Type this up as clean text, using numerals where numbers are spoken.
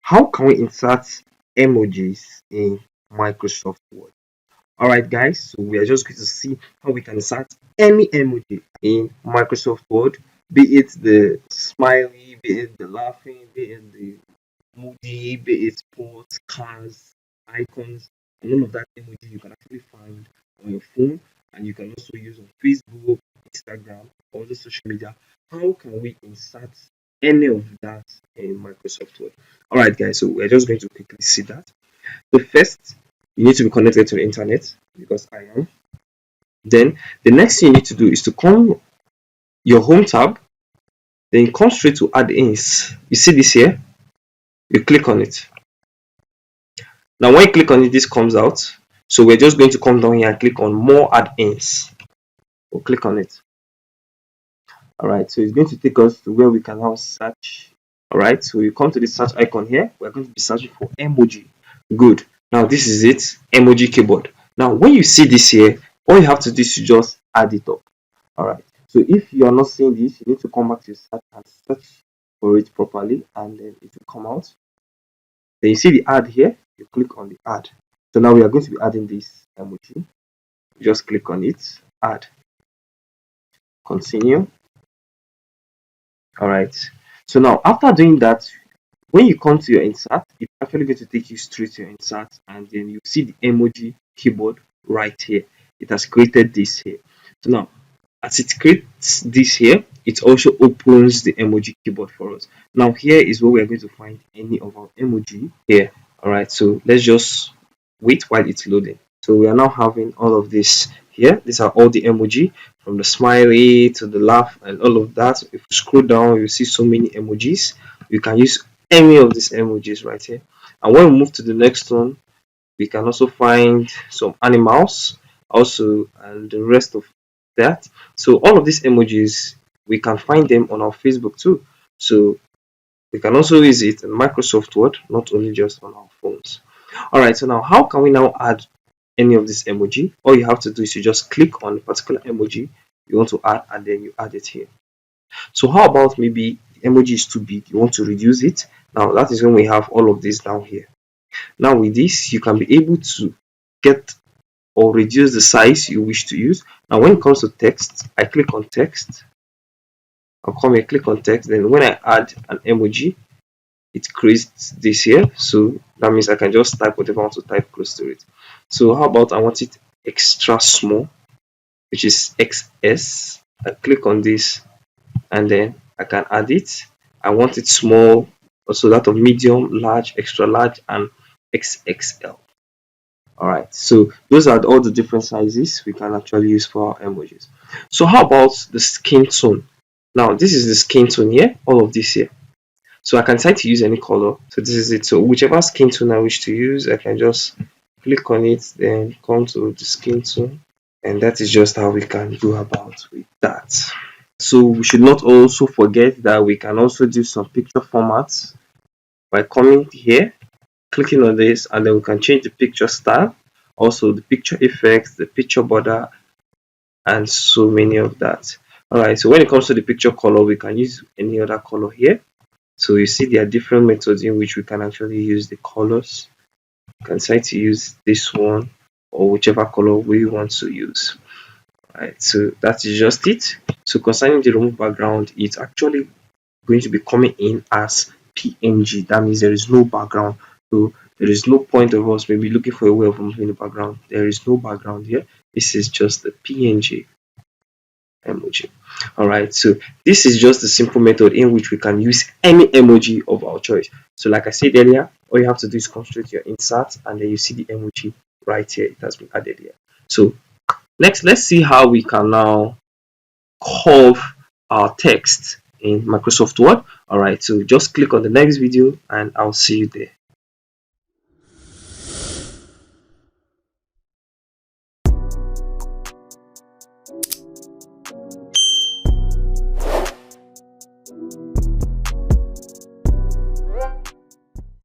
How can we insert emojis in Microsoft Word? Alright guys, so we are just going to see how we can insert any emoji in Microsoft Word, be it the smiley, be it the laughing, be it the moody, be it sports, cars, icons, and all of that emoji you can actually find on your phone, and you can also use on Facebook, Instagram, all the social media. How can we insert any of that in Microsoft Word? Alright guys, so we're just going to quickly see that. So first, you need to be connected to the internet because I am. Then the next thing you need to do is to come your home tab, then come straight to add-ins. You see this here? You click on it. Now when you click on it, this comes out. So we're just going to come down here and click on more add-ins. We'll click on it. Alright, so it's going to take us to where we can now search. Alright, so you come to the search icon here. We're going to be searching for emoji. Good. Now this is it, emoji keyboard. Now when you see this here, all you have to do is to just add it up. Alright, so if you are not seeing this, you need to come back to your search and search for it properly, and then it will come out. Then you see the add here, you click on the add. So now we are going to be adding this emoji. Just click on it, add, continue. Alright, so now after doing that, when you come to your insert, it's actually going to take you straight to your insert, and then you see the emoji keyboard right here. It has created this here. So now as it creates this here, it also opens the emoji keyboard for us. Now here is where we are going to find any of our emoji here. Alright, so let's just wait while it's loading. So we are now having all of this here. These are all the emoji, from the smiley to the laugh and all of that. If you scroll down, you see so many emojis. You can use any of these emojis right here. And when we move to the next one, we can also find some animals also, and the rest of that. So all of these emojis, we can find them on our Facebook too. So we can also use it in Microsoft Word, not only just on our phones. Alright, so now how can we now add any of this emoji? All you have to do is you just click on a particular emoji you want to add, and then you add it here. So how about maybe the emoji is too big, you want to reduce it? Now that is when we have all of this down here. Now with this, you can be able to get or reduce the size you wish to use. Now when it comes to text, I click on text. I'll come here, click on text. Then when I add an emoji, it creates this here. So that means I can just type whatever I want to type close to it. So how about I want it extra small, which is XS. I click on this, and then I can add it. I want it small, also that of medium, large, extra large, and XXL. Alright, so those are all the different sizes we can actually use for our emojis. So how about the skin tone? Now this is the skin tone here, all of this here. So I can decide to use any color. So this is it. So whichever skin tone I wish to use, I can just click on it, then come to the skin tone, and that is just how we can go about with that. So we should not also forget that we can also do some picture formats by coming here, clicking on this, and then we can change the picture style, also the picture effects, the picture border, and so many of that. Alright, so when it comes to the picture color, we can use any other color here. So you see there are different methods in which we can actually use the colors. You can decide to use this one or whichever color we want to use. Alright, so that is just it. So concerning the remove background, it's actually going to be coming in as PNG. That means there is no background. So there is no point of us maybe looking for a way of removing the background. There is no background here. This is just the PNG emoji. Alright, so this is just a simple method in which we can use any emoji of our choice. So like I said earlier, all you have to do is come straight to your insert, and then you see the emoji right here. It has been added here. So next, let's see how we can now curve our text in Microsoft Word. Alright, so just click on the next video and I'll see you there.